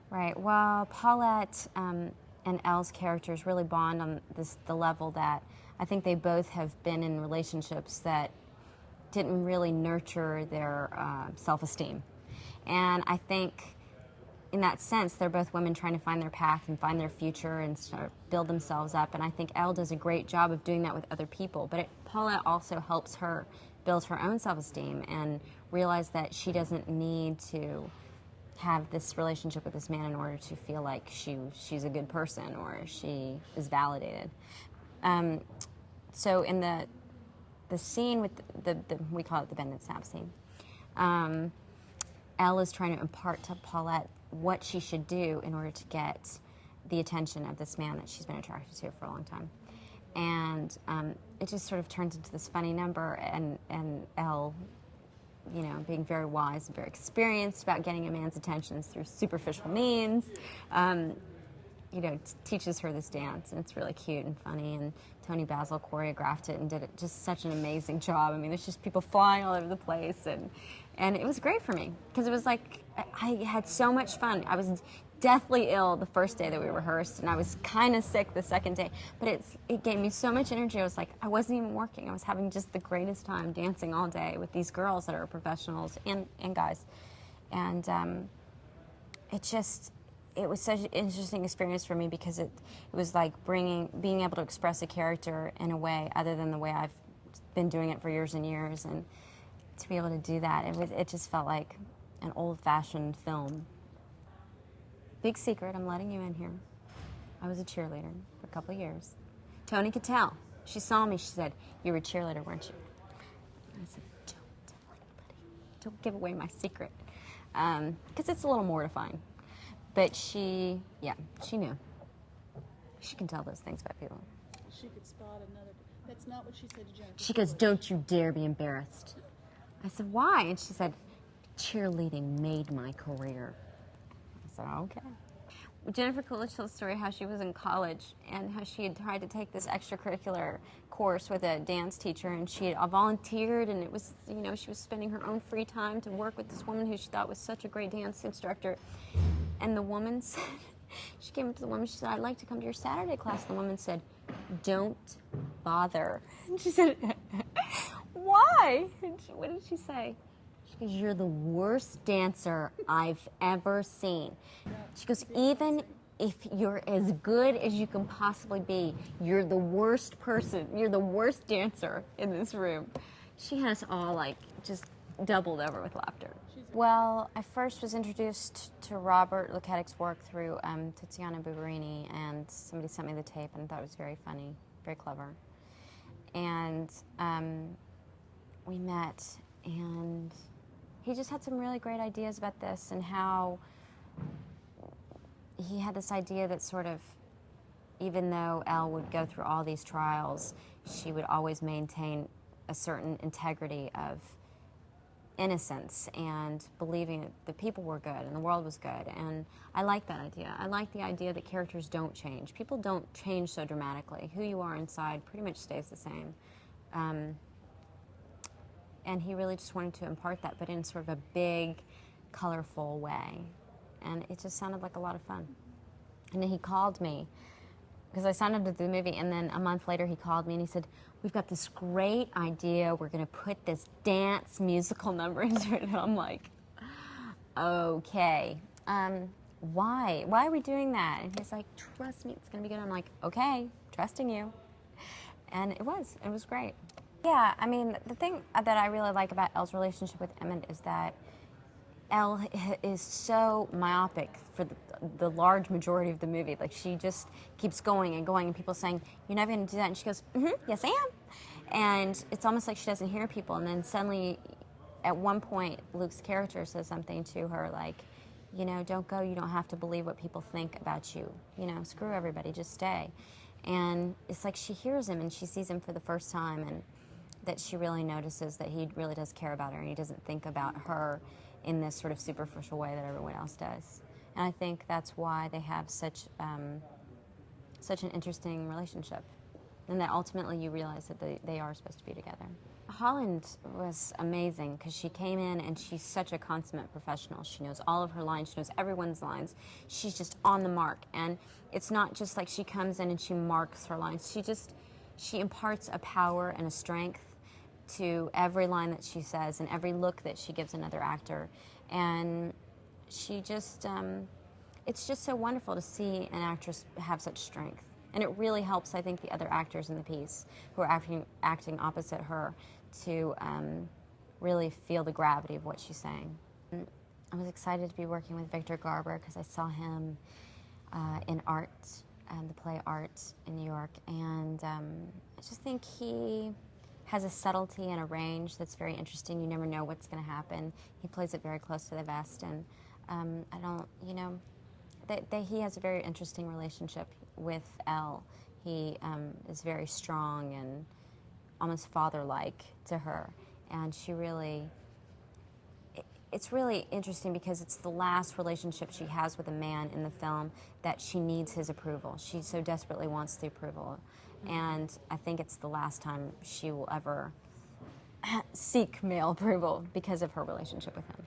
Right. Well, Paulette and Elle's characters really bond on the level that I think they both have been in relationships that didn't really nurture their self-esteem. And I think in that sense, they're both women trying to find their path and find their future and start build themselves up. And I think Elle does a great job of doing that with other people. But Paulette also helps her build her own self-esteem and realize that she doesn't need to have this relationship with this man in order to feel like she's a good person or she is validated. So in the scene with the we call it the bend and snap scene, Elle is trying to impart to Paulette what she should do in order to get the attention of this man that she's been attracted to for a long time. And it just sort of turns into this funny number, and Elle, you know, being very wise and very experienced about getting a man's attention through superficial means, you know, teaches her this dance, and it's really cute and funny, and Tony Basil choreographed it and did it just such an amazing job. I mean, there's just people flying all over the place, and it was great for me, because it was like, I had so much fun. I was deathly ill the first day that we rehearsed, and I was kind of sick the second day, but it gave me so much energy. I was like, I wasn't even working. I was having just the greatest time dancing all day with these girls that are professionals and guys, and it was such an interesting experience for me, because it was like being able to express a character in a way other than the way I've been doing it for years and years, and to be able to do that, it just felt like an old-fashioned film. Big secret, I'm letting you in here. I was a cheerleader for a couple of years. Tony could tell. She saw me, she said, "You were a cheerleader, weren't you?" I said, "Don't tell anybody. Don't give away my secret." Because it's a little mortifying. But she knew. She can tell those things about people. She could spot another. That's not what she said to Jennifer. She goes, "Don't you dare be embarrassed." I said, "Why?" And she said, "Cheerleading made my career." I said, "Okay." Jennifer Coolidge told the story how she was in college and how she had tried to take this extracurricular course with a dance teacher, and she had volunteered, and it was, you know, she was spending her own free time to work with this woman who she thought was such a great dance instructor. And the woman said, she came up to the woman, she said, "I'd like to come to your Saturday class." And the woman said, "Don't bother." And she said, "Why?" And what did she say? She goes, "You're the worst dancer I've ever seen." She goes, "Even if you're as good as you can possibly be, you're the worst person, you're the worst dancer in this room." She has all like just doubled over with laughter. Well, I first was introduced to Robert Luketic's work through Tiziana Bubarini, and somebody sent me the tape, and I thought it was very funny, very clever. And we met, and he just had some really great ideas about this, and how he had this idea that sort of, even though Elle would go through all these trials, she would always maintain a certain integrity of innocence and believing that the people were good and the world was good. And I like that idea. I like the idea that characters don't change. People don't change so dramatically. Who you are inside pretty much stays the same. And he really just wanted to impart that, but in sort of a big, colorful way. And it just sounded like a lot of fun. And then he called me, because I signed up to the movie, and then a month later he called me and he said, "We've got this great idea. We're going to put this dance musical number into it." And I'm like, "Okay. Why? Why are we doing that?" And he's like, "Trust me, it's going to be good." I'm like, "Okay, trusting you." And it was great. Yeah, I mean, the thing that I really like about Elle's relationship with Emmett is that Elle is so myopic for the large majority of the movie. Like, she just keeps going and going, and people saying, "You're never going to do that." And she goes, "Yes, I am." And it's almost like she doesn't hear people. And then suddenly, at one point, Luke's character says something to her like, "You know, don't go. You don't have to believe what people think about you. You know, screw everybody. Just stay." And it's like she hears him and she sees him for the first time, and that she really notices that he really does care about her, and he doesn't think about her in this sort of superficial way that everyone else does. And I think that's why they have such an interesting relationship, and that ultimately you realize that they are supposed to be together. Holland was amazing because she came in and she's such a consummate professional. She knows all of her lines. She knows everyone's lines. She's just on the mark. And it's not just like she comes in and she marks her lines. She imparts a power and a strength to every line that she says and every look that she gives another actor. And she just, it's just so wonderful to see an actress have such strength. And it really helps, I think, the other actors in the piece who are acting opposite her to really feel the gravity of what she's saying. And I was excited to be working with Victor Garber because I saw him in Art, the play Art in New York. And I just think he has a subtlety and a range that's very interesting. You never know what's going to happen. He plays it very close to the vest. And I don't, you know, he has a very interesting relationship with Elle. He is very strong and almost father-like to her, and she really, it's really interesting because it's the last relationship she has with a man in the film that she needs his approval. She so desperately wants the approval, and I think it's the last time she will ever seek male approval because of her relationship with him.